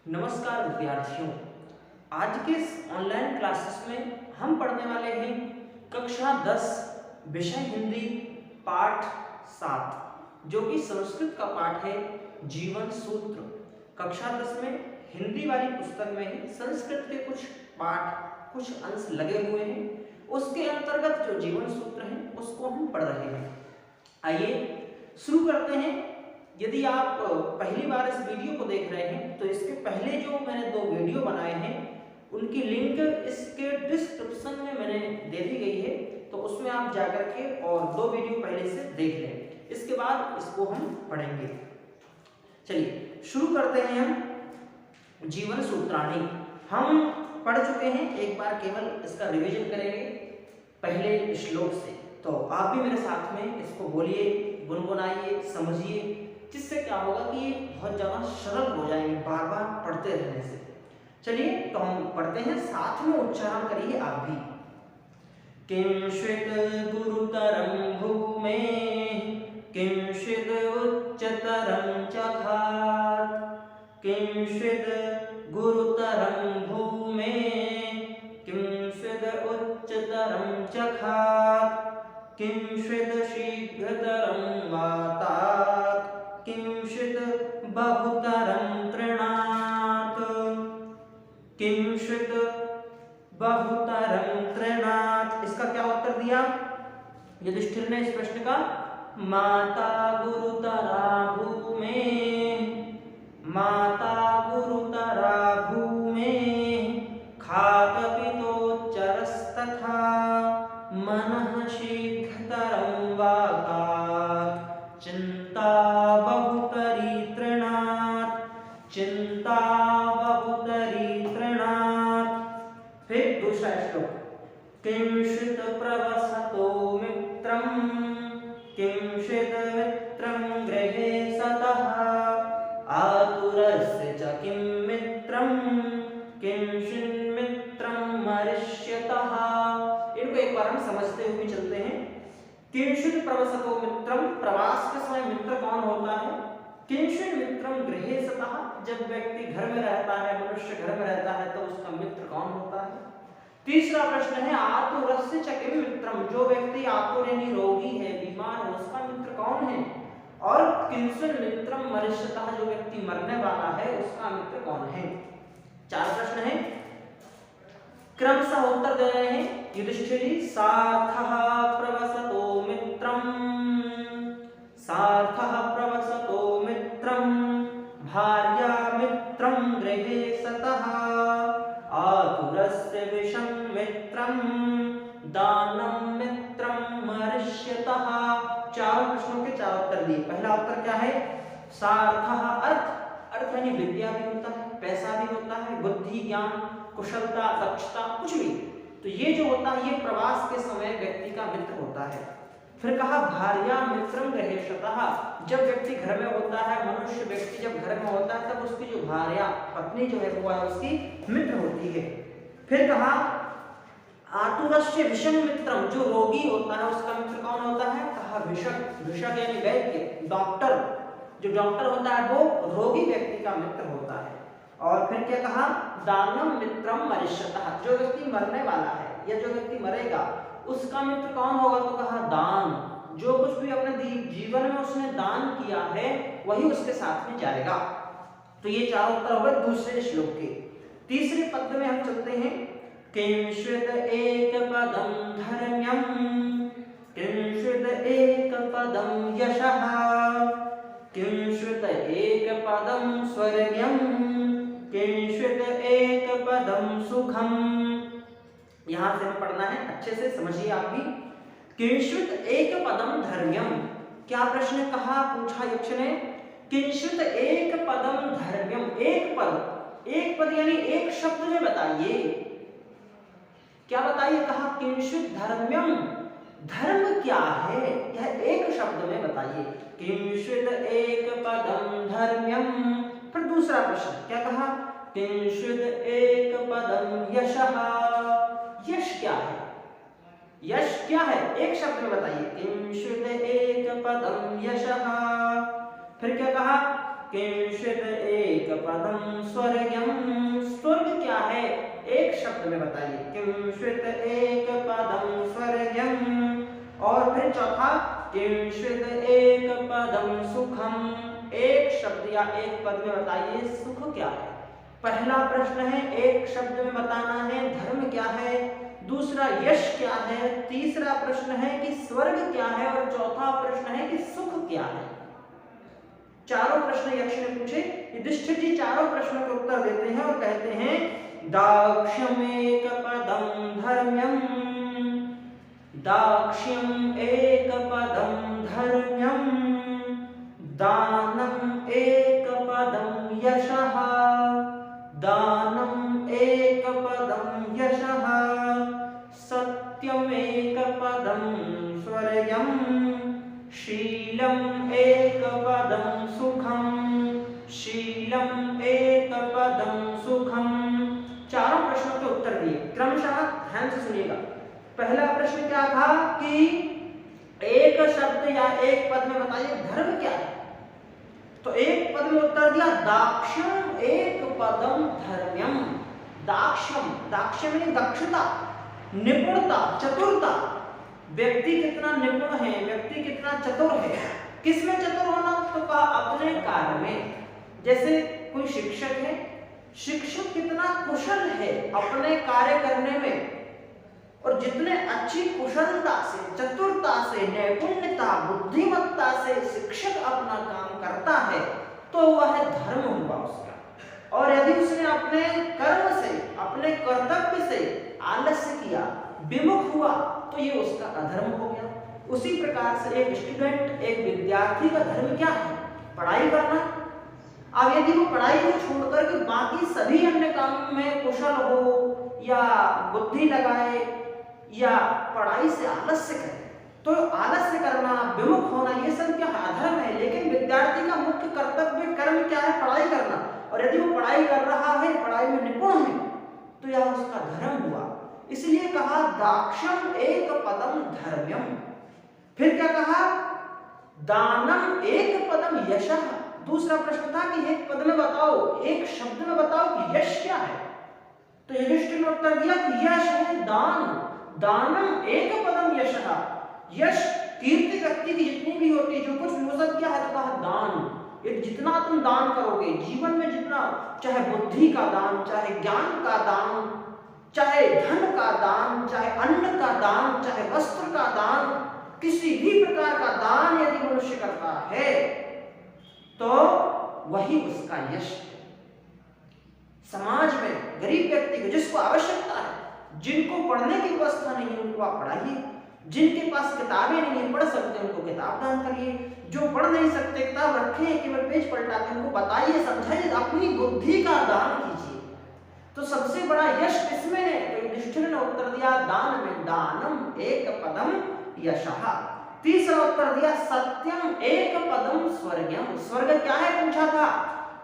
नमस्कार विद्यार्थियों। आज के इस ऑनलाइन क्लासेस में हम पढ़ने वाले हैं कक्षा 10 विषय हिंदी पाठ 7 जो कि संस्कृत का पाठ है जीवन सूत्र। कक्षा 10 में हिंदी वाली पुस्तक में ही संस्कृत के कुछ पाठ कुछ अंश लगे हुए हैं, उसके अंतर्गत जो जीवन सूत्र हैं उसको हम पढ़ रहे हैं। आइए शुरू करते हैं। यदि आप पहली बार इस वीडियो को देख रहे हैं तो इसके पहले जो मैंने 2 वीडियो बनाए हैं उनकी लिंक इसके डिस्क्रिप्शन में मैंने दे दी गई है, तो उसमें आप जाकर के और 2 वीडियो पहले से देख लें, इसके बाद इसको हम पढ़ेंगे। चलिए शुरू करते हैं। हम जीवन सूत्राणी हम पढ़ चुके हैं, एक बार केवल इसका रिवीजन करेंगे पहले श्लोक से। तो आप भी मेरे साथ में इसको बोलिए, गुनगुनाइए, समझिए, जिससे क्या होगा कि ये बहुत ज़्यादा सरल हो जाएंगे बार बार पढ़ते रहने से। चलिए तो हम पढ़ते हैं, साथ में उच्चारण करिए आप भी। किंचित् गुरुतरं भूमे किंचित् उच्चतरं चखात् किंचित् गुरुतरं भूमे किंचित् उच्चतरं चखात् किंचित् शीघ्रतरं वातात् किंचित् बहुतरं तृणात् किंचित् बहुतरं तृणात्। इसका क्या उत्तर दिया युधिष्ठिर ने इस प्रश्न का? माता गुरुतरा भूमे माता गुरुतरा भूमे खात पितोच्चरस्तथा मनः शीघ्रतरं वातात् चिंता बहुतरी तृणात् चिंता बहुतरी तृणात्। फिर दूसरा श्लोक। किंचित् प्रवसतो मित्रं किंचित् मित्रं गृहे सतः आतुरस्य च किं मित्रं किंचित् मित्रं मरिष्यतः। इनको एक बार हम समझते हुए चलते हैं। किंचित् प्रवसतो मित्रम, प्रवास के समय मित्र कौन होता है? किंचित् मित्रम गृहे सतः, जब व्यक्ति घर में रहता है, मनुष्य घर में रहता है तो उसका मित्र कौन होता है? तीसरा प्रश्न है आतुरस्य च किम मित्रम, जो व्यक्ति आतुर यानी रोगी है, बीमार है, उसका मित्र कौन है? और किंचित् मित्रम मरिष्यतः, जो व्यक्ति मरने वाला है उसका मित्र कौन है? 4 प्रश्न है, क्रमशः उत्तर दे रहे हैं युधिष्ठिर। सार्थः प्रवसतो मित्रं सार्थः प्रवसतो मित्रं भार्या मित्रं गृहे सतः आतुरस्य विषं मित्रं दानं मित्रं मरिष्यतः। 4 प्रश्नों के 4 उत्तर दिए। पहला उत्तर क्या है? सार्थः, अर्थ यानी विद्या भी होता है, पैसा भी होता है, बुद्धि, ज्ञान, कुशलता, दक्षता, कुछ भी। तो ये जो होता है ये प्रवास के समय व्यक्ति का मित्र होता है। फिर कहा भार्या मित्रम गृहेशतः, जब व्यक्ति घर में होता है, मनुष्य व्यक्ति जब घर में होता है तब उसकी जो भार्या पत्नी जो है वो है उसकी मित्र होती है। फिर कहा आतुरस्य विषम मित्रम, जो रोगी होता है उसका मित्र कौन होता है? कहा विषक, विषक यानी वैद्य, डॉक्टर। जो डॉक्टर होता है वो रोगी व्यक्ति का मित्र होता है। और फिर क्या कहा? दानम मित्रम मरिष्यतः, जो व्यक्ति मरने वाला है या जो व्यक्ति मरेगा उसका मित्र कौन होगा? तो कहा दान, जो कुछ भी अपने जीवन में उसने दान किया है वही उसके साथ में जाएगा। तो ये 4 उत्तर हो गए दूसरे श्लोक के। तीसरे पद में हम चलते हैं। किंचित् एक पदं धर्म्यं किंचित् एक पदं यशः किंचित् एक पदं स्वर्ग्यं किंचित् एक पदं सुखम। यहां से हमें पढ़ना है, अच्छे से समझिए आप भी। किंचित् एक पदम धर्म्यम, क्या प्रश्न कहा पूछा यक्ष ने? किंचित् एक पदम धर्म्यम, एक पद यानी एक शब्द में बताइए। क्या बताइए? कहा किंचित् धर्म्यम, धर्म क्या है यह एक शब्द में बताइए। किंचित् एक पदम धर्म्यम। फिर दूसरा प्रश्न क्या कहा? किंचित् एक पदम यशः, यश क्या है? यश क्या है एक शब्द में बताइए। किंचित् एक पदम यशः। फिर क्या कहा? किंचित एक पदम स्वर्गम, स्वर्ग क्या है एक शब्द में बताइए, किंचित एक पदम स्वर्गम। और फिर चौथा किंचित एक पदम सुखम, एक शब्द या एक पद में बताइए सुख क्या है। पहला प्रश्न है एक शब्द में बताना है धर्म क्या है, दूसरा यश क्या है, तीसरा प्रश्न है कि स्वर्ग क्या है और चौथा प्रश्न है कि सुख क्या है। चारों प्रश्न यक्ष ने पूछे। युधिष्ठिर जी चारों प्रश्नों के उत्तर देते हैं और कहते हैं दाक्ष्यम एक पदम धर्म्यम, दाक्ष्यम एक पदम धर्म्यम, दानम एक पदम यशः, दानम एक पदम यशः, सत्यम एक पदम स्वर्गम, शीलम एक पदम सुखम, शीलम एक पदम सुखम। चारों प्रश्नों के उत्तर दिए क्रमशः, ध्यान से सुनिएगा। पहला प्रश्न क्या था कि एक शब्द या एक पद में बताइए धर्म क्या है, तो एक पद में उत्तर दिया दाक्ष्यम एक पदम धर्म्यम। दाक्ष्यम, दाक्ष्यम यानी दक्षता, निपुणता, चतुरता। व्यक्ति कितना निपुण है, व्यक्ति कितना चतुर है। किसमें चतुर होना, तो कहा अपने कार्य में। जैसे कोई शिक्षक है, शिक्षक कितना कुशल है अपने कार्य करने में, और जितने अच्छी कुशलता से, चतुरता से, नैपुण्यता, बुद्धिमत्ता से शिक्षक अपना काम करता है तो वह धर्म हुआ उसका। और यदि उसने अपने कर्म से, अपने कर्तव्य से आलस्य किया, विमुख हुआ, तो ये उसका अधर्म हो गया। उसी प्रकार से एक स्टूडेंट, एक विद्यार्थी का धर्म क्या है, पढ़ाई करना। अब यदि वो पढ़ाई को छोड़कर के बाकी सभी अन्य काम में कुशल हो या बुद्धि लगाए या पढ़ाई से आलस्य करे, तो आलस्य करना, विमुख होना, ये सब क्या अधर्म है। लेकिन विद्यार्थी का मुख्य कर्तव्य कर्म क्या है, पढ़ाई करना। और यदि वो पढ़ाई कर रहा है, पढ़ाई में निपुण है, तो यह उसका धर्म हुआ। इसलिए कहा दाक्ष्यम एक पदम धर्म्यम। फिर क्या कहा, दानम एक पदम यशः। दूसरा प्रश्न था कि एक पद में बताओ, एक शब्द में बताओ कि यश क्या है, तो युधिष्ठिर ने उत्तर दिया कि यश है दान। दानम एक पदम यशः। यश कीर्ति व्यक्ति की जितनी भी होती है, जो कुछ विभूषण क्या है, तो कहा दान। ये जितना तुम दान करोगे जीवन में, जितना, चाहे बुद्धि का दान, चाहे ज्ञान का दान, चाहे धन का दान, चाहे अन्न का दान, चाहे वस्त्र का दान, किसी भी प्रकार का दान यदि मनुष्य करता है तो वही उसका यश है। समाज में गरीब व्यक्ति को, जिसको आवश्यकता है, जिनको पढ़ने की व्यवस्था नहीं है उनको आप पढ़ाइए, जिनके पास किताबें नहीं है, पढ़ सकते हैं, उनको किताब दान करिए। जो पढ़ नहीं सकते, किताब रखे हैं, केवल पेज पलटाते हैं, उनको बताइए, समझाइए, अपनी बुद्धि का दान कीजिए। तो सबसे बड़ा यश किसमें है, तो युधिष्ठिर ने उत्तर दिया दान में, दानम एक पदम यशः। तीसरा उत्तर दिया सत्यम एक पदम स्वर्गम। स्वर्ग क्या है पूछा था,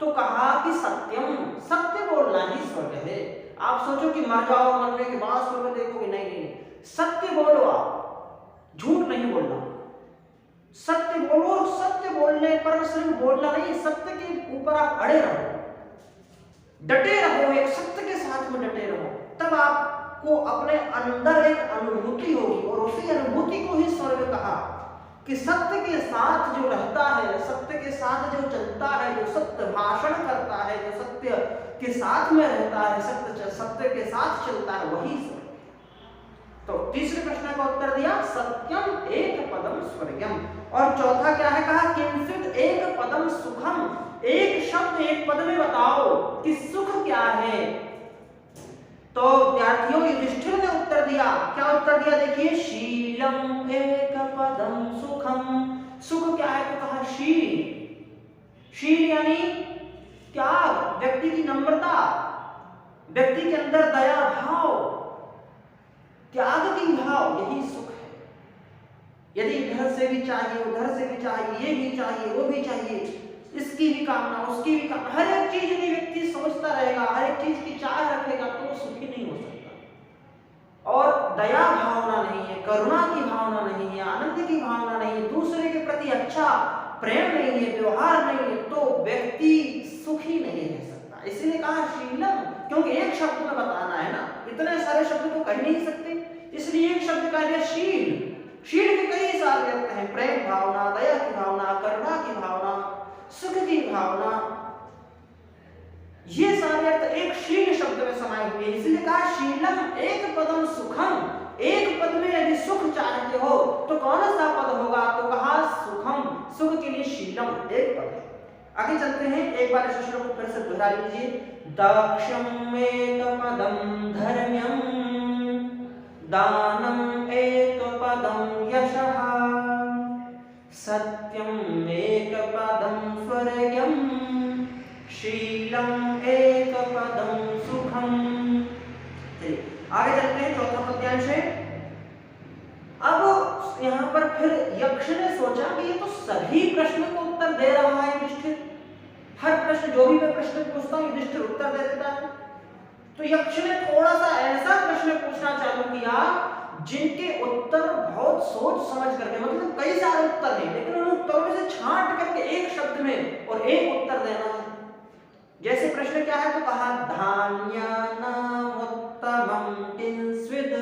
तो कहा कि सत्यम, सत्य बोलना ही स्वर्ग है। आप सोचो कि मर जाओ, मरने के बाद स्वर्ग देखोगे, नहीं नहीं, सत्य बोलो, आप झूठ नहीं बोलना, सत्य बोलो। और सत्य बोलने पर सिर्फ बोलना नहीं, सत्य के ऊपर आप अड़े रहो, डटे रहो, एक सत्य के साथ में डटे रहो, तब आपको अपने अंदर एक अनुभूति होगी। और उसी अनुभूति को ही स्वर्ग कहा कि सत्य के साथ जो रहता है, सत्य के साथ जो चलता है, जो सत्य भाषण करता है, जो सत्य के साथ में रहता है, सत्य के साथ चलता है, वही स्वर्ग। तो तीसरे प्रश्न का उत्तर दिया सत्यम एक पदम स्वर्गम। और चौथा क्या है, कहा किंचित एक पदम सुखम। एक शब्द एक पद में बताओ कि सुख क्या है। तो विद्यार्थियों युधिष्ठिर ने उत्तर दिया, क्या उत्तर दिया, देखिए शीलम एक पदम सुखम। सुख क्या है, तो कहा शील। शील यानी त्याग, व्यक्ति की नम्रता, व्यक्ति के अंदर दया भाव, त्याग की भाव, यही सुख है। यदि इधर से भी चाहिए, उधर से भी चाहिए, ये भी चाहिए, वो भी चाहिए, इसकी भी कामना, उसकी भी कामना, हर एक चीज यदि व्यक्ति सोचता रहेगा, हर एक चीज की चाह रखेगा, तो वो सुखी नहीं हो सकता। और दया भावना नहीं है, करुणा की भावना नहीं है, आनंद की भावना नहीं है, दूसरे के प्रति अच्छा प्रेम नहीं है, व्यवहार नहीं है, तो व्यक्ति सुखी नहीं रह सकता। इसीलिए कहा शीलम, क्योंकि एक शब्द में बताना है ना, इतने सारे शब्द तो कह नहीं सकते, इसलिए एक शब्द कह दिया शील। शील के कई सारे अर्थ हैं, प्रेम भावना, दया की भावना, करुणा की भावना, सुख की भावना, ये सारे अर्थ एक शील शब्द में समाये हुए हैं। इसलिए कहा शीलम एक पदम सुखम, एक पद में यदि सुख चाहते हो तो कौन सा पद होगा, तो कहा सुखम, सुख के लिए शीलम एक पद है। आगे चलते हैं, एक बार इस श्लोक को फिर से दोहरा लीजिए। दक्षम एक पदम धर्म्यम, दानम एक पदम यशः, सत्यम एक पदम स्वर्गम, शीलम एक पदम सुखम। आगे चलते हैं, चौथा पद्यांश है। अब यहां पर फिर यक्ष ने सोचा कि ये तो सभी प्रश्न को उत्तर दे रहा है युधिष्ठिर, हर प्रश्न जो भी मैं प्रश्न पूछता हूं युधिष्ठिर उत्तर दे देता है। तो यक्ष ने थोड़ा सा ऐसा प्रश्न पूछना चालू किया जिनके उत्तर बहुत सोच समझ करके, मतलब कई सारे उत्तर हैं लेकिन उन उत्तरों में से छांट करके एक शब्द में और एक उत्तर देना है। जैसे प्रश्न क्या है, तो कहा धान्यानाम उत्तमम किंस्विद,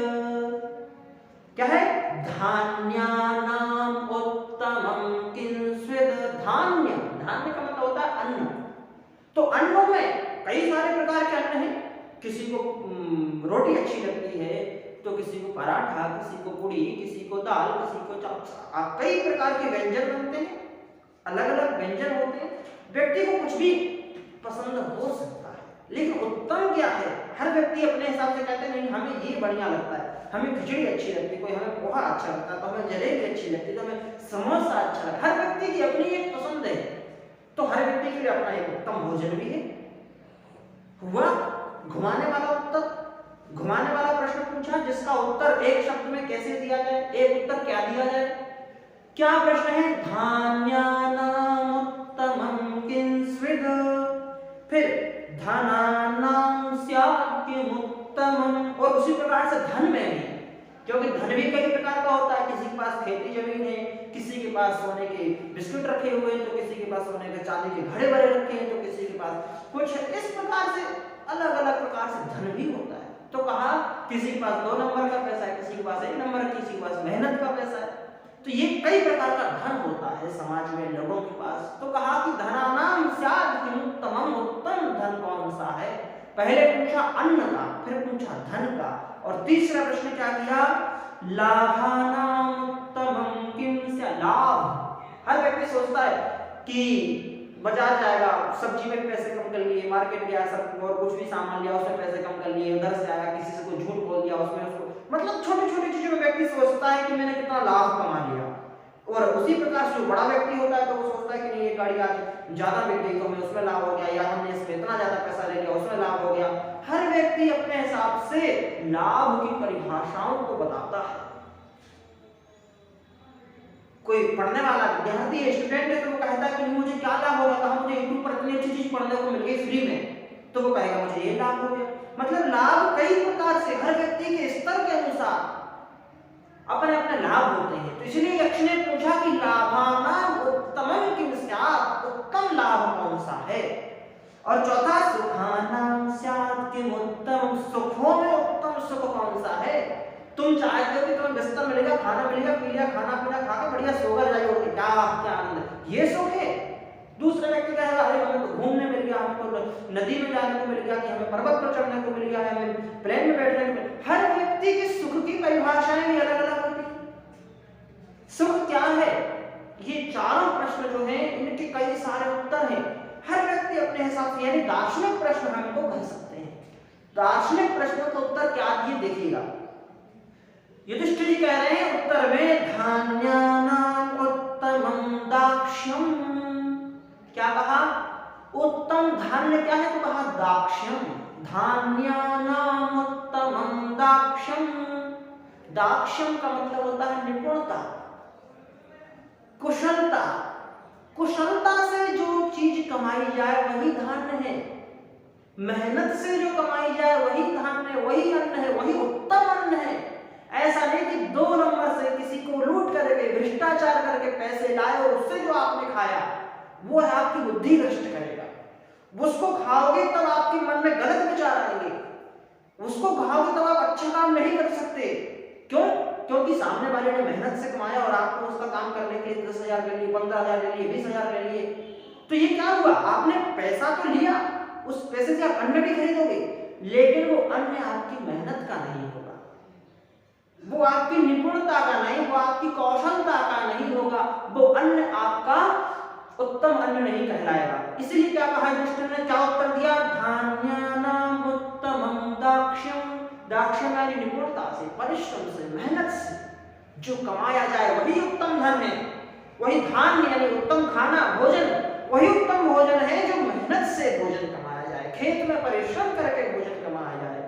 क्या है, धान्यानाम उत्तमम किंस्विद। धान्य, धान्य का मतलब होता है अन्न, तो अन्नों में कई सारे प्रकार के अन्न हैं, किसी को रोटी अच्छी लगती है तो किसी को पराठा, किसी को पूड़ी, किसी को दाल, किसी को चावल, कई प्रकार के व्यंजन बनते हैं, अलग अलग व्यंजन होते हैं, व्यक्ति को कुछ भी पसंद हो सकता है, लेकिन उत्तम क्या है, हर व्यक्ति अपने हिसाब से कहते नहीं हमें ये बढ़िया लगता है, हमें खिचड़ी अच्छी लगती है, कोई हमें पोहा अच्छा लगता है, तो हमें जलेबी अच्छी लगती है, तो हमें समोसा अच्छा लगता है। हर व्यक्ति की अपनी एक पसंद है, तो हर व्यक्ति के लिए अपना एक उत्तम भोजन भी है। हुआ घुमाने वाला उत्तर, घुमाने वाला प्रश्न पूछा जिसका उत्तर एक शब्द में कैसे दिया जाए, एक उत्तर क्या दिया जाए। क्या प्रश्न है, धान्यानाम उत्तमम किंस्विद, फिर धनानाम स्यात् किमुत्तमम्, और उसी प्रकार से धन में भी, क्योंकि धन भी कई प्रकार का होता है, किसी के पास खेती जमीन है, किसी के पास सोने के बिस्कुट रखे हुए हैं, तो किसी के पास सोने के चांदी के घड़े भरे रखे हैं, तो किसी के पास कुछ है, इस प्रकार से अलग अलग प्रकार से धन भी होता है। तो कहा किसी के पास 2 नंबर का पैसा है, किसी के पास 1 नंबर, किसी के पास मेहनत का पैसा है, तो ये कई प्रकार का धन होता है समाज में लोगों के पास। तो कहा कि धनानाम स्यात् किमुत्तमम्, उत्तम धन कौन सा है। पहले पूछा अन्न का, फिर पूछा धन का, और तीसरा प्रश्न क्या किया, लाभानाम उत्तमम् किम स्यात्। लाभ, हर व्यक्ति सोचता है कि बाजार जाएगा, सब्जी में पैसे कम कर लिए, मार्केट गया सब और कुछ भी सामान लिया उसमें पैसे कम कर लिए, उधर से आया किसी से कोई झूठ बोल दिया उसमें, उसको मतलब छोटी छोटी चीजों में व्यक्ति सोचता है कि मैंने कितना लाभ कमा लिया। और उसी प्रकार से जो बड़ा व्यक्ति होता है तो वो सोचता है कि नहीं ये गाड़ी आज ज्यादा बिक गई तो हमें उसमें लाभ हो गया, या हमने इसमें इतना ज्यादा पैसा ले लिया उसमें लाभ हो गया। हर व्यक्ति अपने हिसाब से लाभ की परिभाषाओं को बताता है। कोई पढ़ने वाला विद्यार्थी है, स्टूडेंट है, तो वो कहता है कि मुझे क्या लाभ होगा, कहा मुझे यूट्यूब पर इतनी अच्छी चीज पढ़ने को मिल गई फ्री में, तो वो कहेगा मुझे ये लाभ हो गया। मतलब लाभ कई प्रकार से हर व्यक्ति के स्तर के अनुसार अपने अपने लाभ होते हैं। तो इसलिए यक्ष ने पूछा कि लाभानाम उत्तमम् किम स्यात्, उत्तम लाभ कौन सा है। और चौथा सुखानाम स्यात् किम उत्तमम्, सुखों में उत्तम सुख कौन सा है। तुम चाहते हो कि तुम्हें बिस्तर मिलेगा, खाना मिलेगा, पी लिया, खाना पीना खा के बढ़िया सोकर जाइए उठ के, क्या आनंद, ये सुख है। दूसरा व्यक्ति कहेगा अरे हमें तो घूमने मिल गया, हमें तो नदी में जाने को मिल गया, कि हमें पर्वत पर चढ़ने को मिल गया, हमें प्लेन में बैठने को मिल। हर व्यक्ति की सुख की परिभाषाएं भी अलग अलग होती है। सुख क्या है, ये चारों प्रश्न जो हैं इनके कई सारे उत्तर हैं। हर व्यक्ति अपने हिसाब से, यानी दार्शनिक प्रश्न हम इनको कह सकते हैं। दार्शनिक प्रश्नों का उत्तर क्या दिए देखिएगा। युधिष्ठिर जी कह रहे हैं उत्तर में धान्यानाम उत्तमम् दाक्ष्यम, क्या कहा, उत्तम धान्य क्या है, तो कहा दाक्ष्यम, धान्यानाम उत्तमम् दाक्ष्यम। दाक्ष्यम का मतलब होता है निपुणता, कुशलता। कुशलता से जो चीज कमाई जाए वही धान्य है, मेहनत से जो कमाई जाए वही धान्य है, वही अन्न है, वही उत्तम अन्न है। ऐसा नहीं कि 2 नंबर से किसी को लूट करके भ्रष्टाचार करके पैसे लाए और उससे जो आपने खाया वो है आपकी बुद्धि भ्रष्ट करेगा। उसको खाओगे तब आपके मन में गलत विचार आएंगे, उसको खाओगे तब आप अच्छे काम नहीं कर सकते। क्यों? क्योंकि सामने वाले ने मेहनत से कमाया और आपको उसका काम करने के लिए 10,000 ले लिए, 15,000 ले लिए, 20,000 ले लिए, तो ये क्या हुआ? आपने पैसा तो लिया, उस पैसे से आप अन्न भी खरीदोगे, लेकिन वो अन्न आपकी मेहनत का नहीं होगा, वो आपकी निपुणता का नहीं, वो आपकी कौशलता का नहीं होगा, वो अन्न आपका उत्तम अन्न नहीं कहलाएगा। इसलिए क्या कहा युधिष्ठिर ने, क्या उत्तर दिया? धान्यानाम उत्तमम दाक्ष्यम। दाक्ष्यम यानी निपुणता से, परिश्रम से, मेहनत से जो कमाया जाए वही उत्तम धन है, वही धान्य यानी उत्तम खाना, भोजन, वही उत्तम भोजन है जो मेहनत से भोजन कमाया जाए, खेत में परिश्रम करके भोजन कमाया जाए,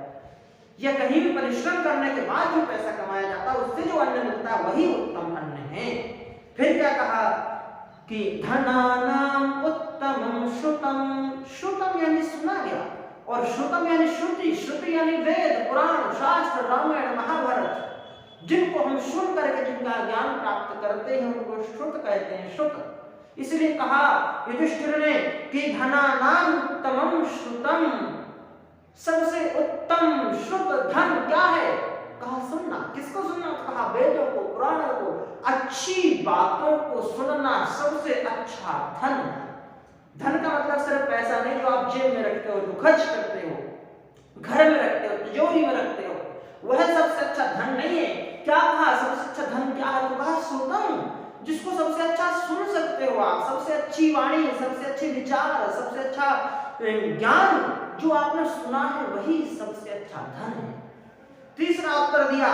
या कहीं भी परिश्रम करने के बाद जो पैसा कमाया जाता है उससे जो अन्न मिलता है वही उत्तम अन्न है। फिर क्या कहा कि धनानाम उत्तमम श्रुतम। श्रुतम यानी सुना गया, और श्रुतम यानी श्रुति, श्रुति यानी वेद, पुराण, शास्त्र, रामायण, महाभारत, जिनको हम सुन करके जिनका ज्ञान प्राप्त करते हैं उनको श्रुत कहते हैं, श्रुत। इसलिए कहा युधिष्ठिर ने कि धनानाम उत्तमम श्रुतम, सबसे उत्तम श्रुत धन क्या है? कहा सुनना। किसको सुनना? कहा वेदों को, पुराणों को, अच्छी बातों को सुनना सबसे अच्छा धन है। धन का मतलब सिर्फ पैसा नहीं जो आप जेब में रखते हो, जो खर्च करते हो, घर में रखते हो, तिजोरी में रखते हो, वह सबसे अच्छा धन नहीं है। क्या कहा? सबसे अच्छा धन क्या है? तो कहा श्रुतम, जिसको सबसे अच्छा सुन सकते हो आप, सबसे अच्छी वाणी, सबसे अच्छे विचार, सबसे अच्छा ज्ञान जो आपने सुना है वही सबसे अच्छा धन है। तीसरा उत्तर दिया,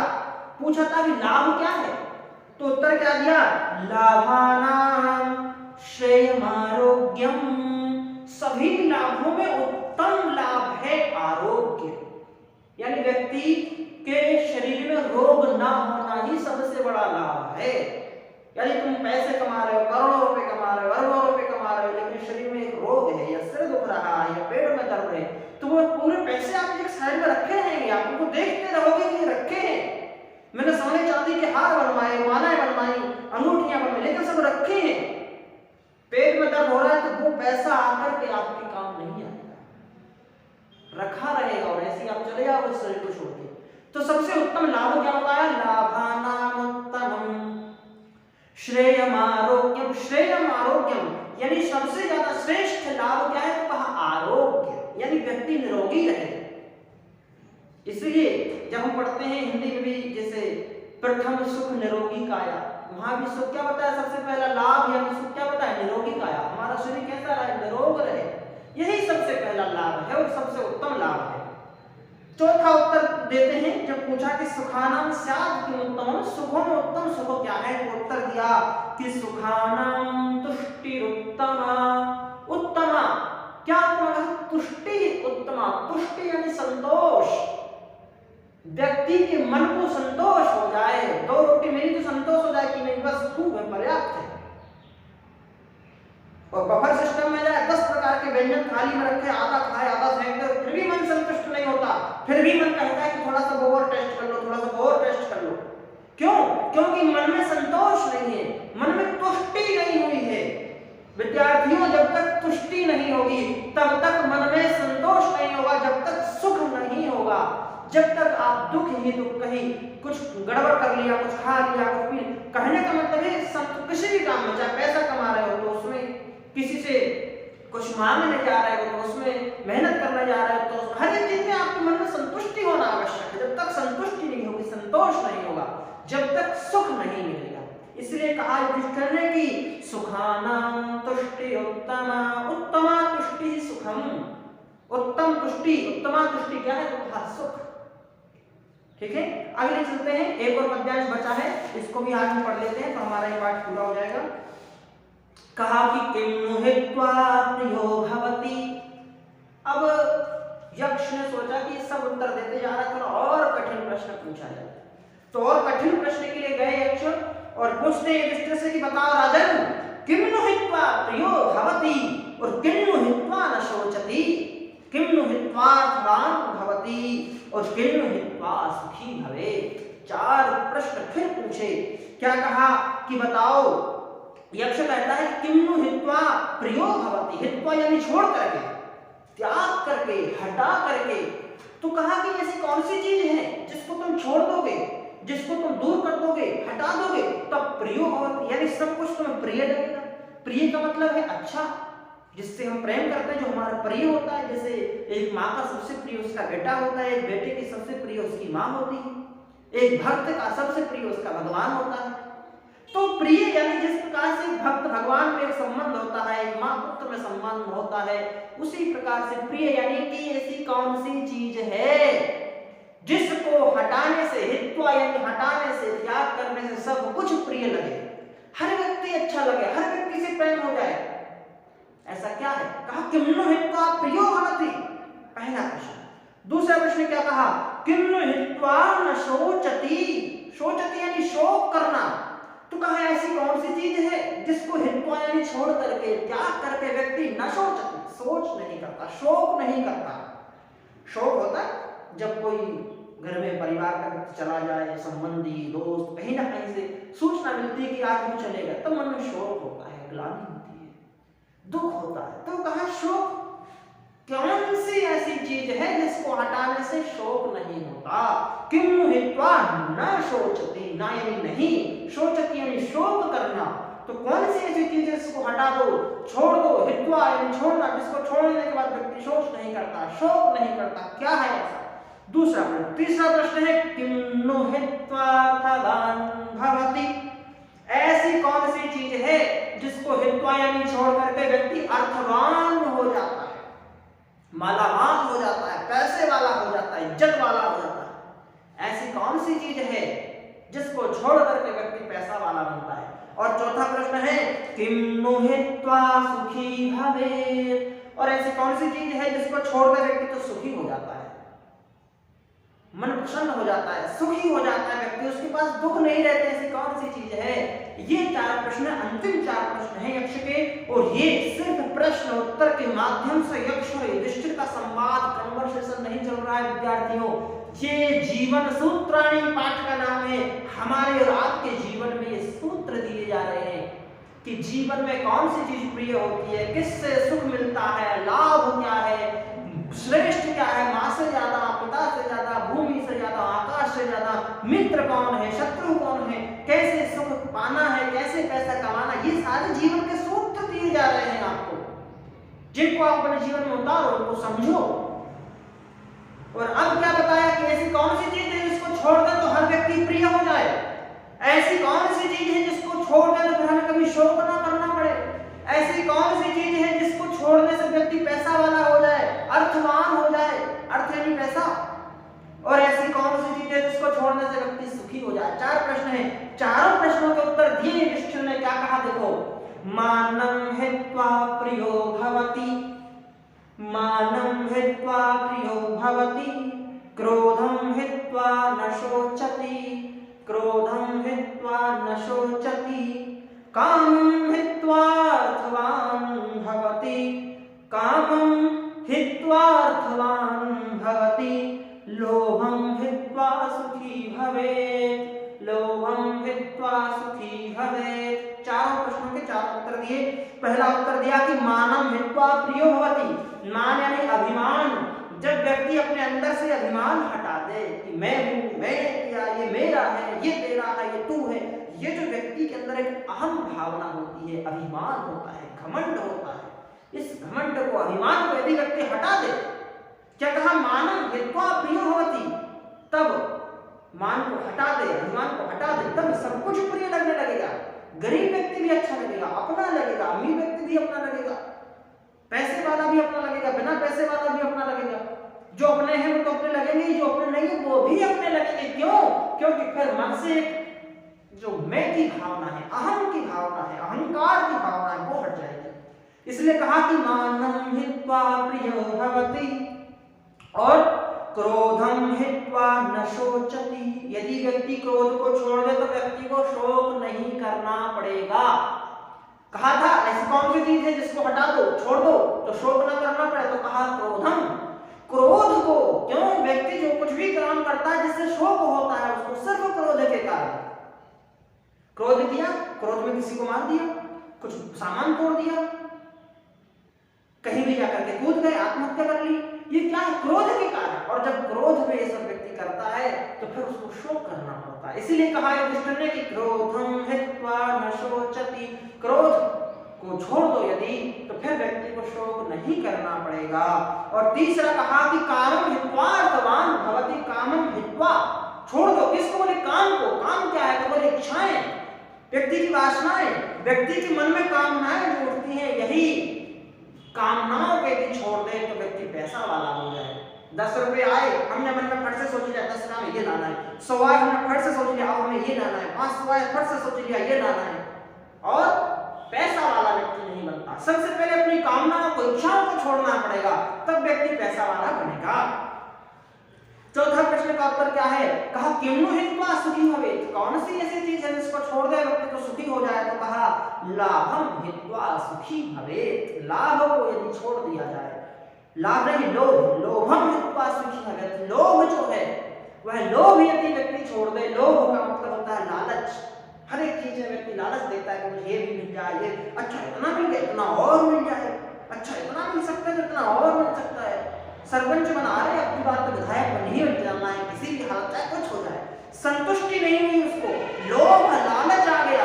पूछा था कि लाभ क्या है, तो उत्तर क्या दिया? लाभानाम श्रेयमारोग्यम। सभी लाभों में उत्तम लाभ है आरोग्य, यानी व्यक्ति के शरीर में रोग ना होना ही सबसे बड़ा लाभ है। यानी तुम पैसे कमा रहे हो, करोड़ों रुपए कमा रहे हो, अरबों रुपए कमा रहे हो, लेकिन शरीर में एक रोग है, या सिर दुख रहा है, या पेट में दर्द है, तो वो पूरे पैसे आप एक साइड में रखे हैं, आप उनको देखते रहोगे कि रखे हैं। मैंने सोने चांदी के हार बनवाए, मालाएं बनवाई, अंगूठियां बनवाई, लेकिन सब रखे हैं। पेट में दर्द हो रहा है तो वो पैसा आकर के आपके काम नहीं आएगा, रखा रहेगा और ऐसे आप चले जाओगे शरीर को छोड़ के। तो सबसे उत्तम लाभ क्या होता है? लाभानाम उत्तमम श्रेयम आरोग्यम। श्रेयम आरोग्यम यानी सबसे ज्यादा श्रेष्ठ लाभ क्या है? तो कहा आरोग्य, यानी व्यक्ति निरोगी रहे। इसलिए जब हम पढ़ते हैं हिंदी में भी, जैसे प्रथम सुख निरोगी काया, वहां भी सुख क्या बताया? सबसे पहला लाभ यानी सुख क्या बताया? निरोगी काया, हमारा शरीर कैसा रहे? निरोग रहे, यही सबसे पहला लाभ है और सबसे उत्तम लाभ है। चौथा उत्तर देते हैं, जब पूछा कि सुखानाम स्यात् किम उत्तमम, सुखों में उत्तम सुख क्या है, तो उत्तर दिया कि सुखानाम तुष्टिरुत्तमा। उत्तमा क्या? तुष्टि उत्तमा। तुष्टि यानी संतोष, व्यक्ति के मन को संतोष हो जाए, 2 रोटी मेरी तो संतोष हो जाए कि नहीं, बस खूब है, पर्याप्त है। और बफर सिस्टम में जाए, 10 प्रकार के व्यंजन थाली में रखे, आधा खाए आधा फेंक दे, फिर भी मन संतुष्ट नहीं होता, फिर भी मन कहता है कि थोड़ा सा और टेस्ट कर लो, थोड़ा सा और टेस्ट कर लो। क्यों? क्योंकि मन में संतोष नहीं है, मन में तुष्टि नहीं हुई है। विद्यार्थियों, जब तक तुष्टि नहीं होगी तब तक मन में संतोष नहीं होगा, जब तक सुख नहीं होगा, जब तक आप दुख ही दुख, कहीं कुछ गड़बड़ कर लिया, कुछ खा लिया, कुछ पी, कहने का मतलब है किसी भी काम में, चाहे पैसा कमा रहे हो तो उसमें किसी से कुछ मांगने जा रहे हो तो उसमें मेहनत करने जा रहे हो तो हर एक चीज में आपके मन में संतुष्टि होना आवश्यक है। जब तक संतुष्टि नहीं होगी, संतोष नहीं होगा, जब तक सुख नहीं मिलेगा। इसलिए कहा युधिष्ठिर ने कि सुखानाम तुष्टि उत्तमा। उत्तमा तुष्टि सुखम, उत्तम तुष्टि, उत्तमा तुष्टि क्या है? तो कहा सुख। ठीक है, आगे चलते हैं, एक और पद्यांश बचा है, इसको भी आज हम पढ़ लेते हैं तो हमारा ये पाठ पूरा हो जाएगा। कहा कि किन्नु हित्वा प्रियो भवति। अब यक्ष ने सोचा कि सब उत्तर देते जा रहा है, थोड़ा और कठिन प्रश्न पूछा जाए, तो और कठिन प्रश्न के लिए गए यक्ष और पूछते युधिष्ठिर से कि बताओ राजन, किन्नु हित्वा प्रियो भवति और किन्नु हित्वा न शोचति, किन्नु हित्वा धनान् भवति और किन्नु हित्वा सुखी भवेत्। 4 प्रश्न फिर पूछे। क्या कहा कि बताओ, यक्ष कहता है किन्नु हित्वा प्रियो भवति, हित्वा यानी छोड़ करके, त्याग करके, हटा करके। तो कहा कि ऐसी कौन सी चीज है जिसको तुम छोड़ दोगे, जिसको तुम दूर कर दोगे, हटा दोगे, तब प्रियो भवति, यानी सब कुछ तुम्हें प्रिय लगेगा। प्रिय का मतलब है अच्छा, जिससे हम प्रेम करते हैं, जो हमारा प्रिय होता है। जैसे एक माँ का सबसे प्रिय उसका बेटा होता है, एक बेटे की सबसे प्रिय उसकी माँ होती है, एक भक्त का सबसे प्रिय उसका भगवान होता है। तो प्रिय यानी जिस प्रकार से भक्त भगवान में एक संबंध होता है, एक माँ पुत्र में संबंध होता है, उसी प्रकार से प्रिय यानी कि ऐसी कौन सी चीज है जिसको हटाने से, हित्वा यानी हटाने से, त्याग करने से सब कुछ प्रिय लगे, हर व्यक्ति अच्छा लगे, हर व्यक्ति से प्रेम हो जाए। ऐसा क्या है? कहा किन्नु हित्वा प्रियो भवति, पहला प्रश्न। दूसरा प्रश्न क्या कहा? किन्नु हित्वा न शोचति, शोचति यानी शोक करना। तो कहा ऐसी कौन सी चीज है जिसको हित्वा यानी छोड़ करके, त्याग करके व्यक्ति न शोचति, सोच नहीं करता, शोक नहीं करता। शोक होता है जब कोई घर में परिवार का व्यक्ति चला जाए, संबंधी, दोस्त, कहीं ना कहीं से सूचना मिलती है कि आज वो चलेगा, तो मन में शोक होता है, ग्लानि होती है, दुख होता है। तो कहा शोक कौन सी ऐसी चीज है जिसको हटाने से शोक नहीं होता? किन्नु हित्वा न शोचति, ना यानी नहीं, शोचति यानी शोक करना। तो कौन सी ऐसी चीज है जिसको हटा दो, छोड़ दो, हित्वा यानी छोड़ना, जिसको छोड़ने के बाद व्यक्ति शोक नहीं करता, शोक नहीं करता, क्या है ऐसा? दूसरा प्रश्न। तीसरा प्रश्न है किन्नु हित्वार्थवान् भवति, ऐसी कौन सी चीज है जिसको हित्वा यानी छोड़ करके व्यक्ति अर्थवान हो जाता है, मालामाल हो जाता है, पैसे वाला हो जाता है, इज्जत वाला हो जाता है? ऐसी कौन सी चीज है जिसको छोड़ करके व्यक्ति पैसा वाला बनता है? और चौथा प्रश्न है किन्नु हित्वा सुखी भवेत्, और ऐसी कौन सी चीज है जिसको छोड़कर व्यक्ति तो सुखी हो जाता है, मन प्रसन्न हो जाता है, सुखी हो जाता है व्यक्ति, उसके पास दुख नहीं रहते? ऐसी कौन सी चीज है? ये 4 प्रश्न, अंतिम 4 प्रश्न हैं यक्ष के, और ये सिर्फ प्रश्न उत्तर के माध्यम से यक्ष और युधिष्ठिर का संवाद, कन्वर्सेशन नहीं चल रहा है विद्यार्थियों। ये जीवन सूत्राणी पाठ का नाम है। हमारे और आपके जीवन में ये सूत्र दिए जा रहे हैं कि जीवन में कौन सी चीज प्रिय होती है, किससे सुख मिलता है, लाभ क्या है, श्रेष्ठ क्या है, माँ से ज्यादा, पिता से ज्यादा, भूमि से ज्यादा, आकाश से ज्यादा, मित्र कौन है, शत्रु कौन है, कैसे सुख पाना है, कैसे पैसा कमाना, ये सारे जीवन के सूत्र दिए जा रहे हैं आपको, जिनको आप अपने जीवन में उतारो, उनको समझो। और अब क्या बताया कि ऐसी कौन सी चीज है जिसको छोड़ दे तो हर व्यक्ति प्रिय हो जाए? ऐसी कौन सी चीज है जिसको छोड़ दे तो फिर हमें कभी शोक ना करना पड़े? ऐसी कौन सी चीज है जिसको छोड़ने से व्यक्ति पैसा वाला हो जाए, अर्थवान हो जाए, अर्थ यानी पैसा? और ऐसी कौन सी चीज है जिसको छोड़ने से व्यक्ति सुखी हो जाए? 4 प्रश्न हैं, चारों प्रश्नों के उत्तर दिए युधिष्ठिर ने। क्या कहा देखो, मानं हित्वा प्रियो भवति, मानं हित्वा प्रियो भवति, क्रोधं हित्वा न शोचति, क्रोधं हित्वा न शोचति, कामं हित्वार्थवान् भवति, कामं हित्वार्थवान् भवति, लोभं हित्वा सुखी भवेत्, लोभं हित्वा सुखी भवेत्। चारों प्रश्नों के 4 उत्तर दिए। पहला उत्तर दिया कि मानं हित्वा प्रियो भवति, मान यानी अभिमान। जब व्यक्ति अपने अंदर से अभिमान हटा दे कि मैं हूं, मैंने किया, ये मेरा है, ये तेरा है, ये तू है, ये जो व्यक्ति के अंदर एक अहम भावना होती है, अभिमान होता है, घमंड होता है, इस घमंड को, अभिमान को यदि व्यक्ति हटा दे, क्या कहा, मानं हित्वा प्रियो भवति, तब मान को हटा दे, अभिमान को हटा दे, तब सब कुछ प्रिय लगने लगेगा। गरीब व्यक्ति भी अच्छा लगेगा, अपना लगेगा, अमीर व्यक्ति भी अपना लगेगा, पैसे वाला भी अपना लगेगा, बिना पैसे वाला भी अपना लगेगा। जो अपने हैं वो तो अपने लगेंगे, जो अपने नहीं है वो भी अपने लगेंगे। क्यों? क्योंकि फिर मन से जो मैं की भावना है, अहम की भावना है, अहंकार की भावना है, वो हट जाएगी। इसलिए कहा कि मानं हित्वा प्रियो भवति और क्रोधं हित्वा न शोचति। यदि व्यक्ति क्रोध को छोड़ दे तो व्यक्ति को शोक नहीं करना पड़ेगा। कहा था ऐसी कौन सी चीज है जिसको हटा दो, छोड़ दो तो शोक न करना पड़े? तो कहा क्रोधम, क्रोध को। क्यों? व्यक्ति जो कुछ भी काम करता है जिससे शोक होता है उसको सिर्फ किसी को मार दिया, कुछ सामान तोड़ दिया, कहीं भी जाकर के कूद गए, आत्महत्या कर ली, ये क्या है? क्रोध के कारण। और जब क्रोध में ये सब व्यक्ति करता है तो फिर उसको शोक करना पड़ता है। इसीलिए कहा है युधिष्ठिर ने कि क्रोधं हित्वा न शोचति, क्रोध को छोड़ दो यदि, तो फिर व्यक्ति को शोक नहीं करना पड़ेगा। और तीसरा कहा कि कामं हित्वा अर्थवान भवति, कामं हित्वा, छोड़ दो, किसको? बोले काम को। काम क्या है? तो बोले इच्छाएं, व्यक्ति की वासनाएं, व्यक्ति के मन में कामनाएं जो उठती हैं, यही कामनाओं के भी छोड़ दे तो व्यक्ति पैसा वाला हो जाए। 10 रुपए आए, हमने मन में फट से सोच लिया 10 का ये लाना है, 100 आए हमने फट से सोच लिया हमें ये लाना है, 500 आए फट से सोच लिया ये लाना है, और पैसा वाला व्यक्ति नहीं बनता। सबसे पहले अपनी कामनाओं को, इच्छाओं को छोड़ना पड़ेगा, तब व्यक्ति पैसा वाला बनेगा। चौथा प्रश्न का उत्तर क्या है? कहा किम्नु हित्वा सुखी भवेत्, कौन सी ऐसी चीज है जिसको छोड़ दे व्यक्ति तो सुखी हो जाए? तो कहा लाभं हित्वा सुखी भवेत्, लाभ को यदि छोड़ दिया जाए, लाभ नहीं लोभ, लोभं हित्वा सुखी भवेत्, लोभ जो है वह लोभ यदि व्यक्ति छोड़ दे, लोभ का मतलब होता है लालच। हर एक चीज में व्यक्ति लालच देता है कि मुझे ये भी मिल जाए, ये अच्छा इतना मिल गया, इतना और मिल जाए, अच्छा इतना मिल सकता है तो इतना और मिल सकता है। सरपंच बना रहे, अपनी बात तो विधायक बन ही जाना है, किसी भी हालत चाहे कुछ हो जाए, संतुष्टि नहीं हुई उसको, लोभ लालच आ गया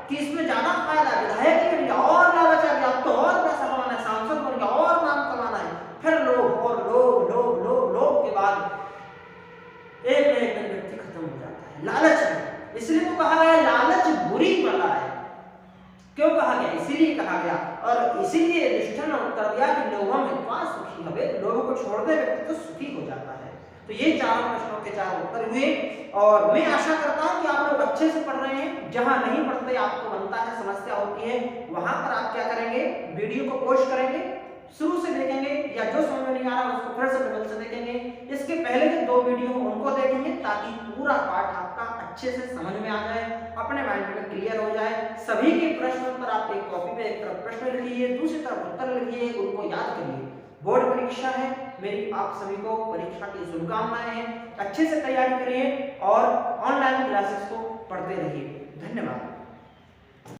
कि इसमें ज्यादा फायदा, विधायक ही बन गया, और लालच आ गया, अब तो और पैसा कमाना है, सांसद बन गया, और नाम कमाना है, फिर लोभ और लोभ लोभ लोभ लोभ के बाद एक न एक दिन व्यक्ति खत्म हो जाता है लालच में। इसलिए तो कहा गया लालच बुरी बला है। क्यों कहा गया? इसीलिए कहा गया, और इसीलिए युधिष्ठिर ने उत्तर दिया कि लोभं हित्वा सुखी भवेत्, लोभ को छोड़ दे व्यक्ति तो सुखी हो जाता है। तो ये चारों प्रश्नों के 4 उत्तर हुए, और मैं आशा करता हूं कि आप लोग अच्छे से पढ़ रहे हैं। जहां नहीं पढ़ते आपको बनता है, समस्या होती है, वहां पर आप क्या करेंगे? वीडियो को पोस्ट करेंगे, शुरू से देखेंगे, या जो समझ में नहीं आ रहा उसको फिर से डबल से देखेंगे। इसके पहले जो 2 वीडियो उनको देखेंगे ताकि पूरा पाठ आपका अच्छे से समझ में आ जाए, अपने माइंड में क्लियर हो जाए। सभी के प्रश्न उत्तर आप एक कॉपी पे एक तरफ प्रश्न लिखिए, दूसरी तरफ उत्तर लिखिए, उनको याद करिए। बोर्ड परीक्षा है, मेरी आप सभी को परीक्षा की शुभकामनाएं हैं। अच्छे से तैयारी करिए और ऑनलाइन क्लासेस को पढ़ते रहिए। धन्यवाद।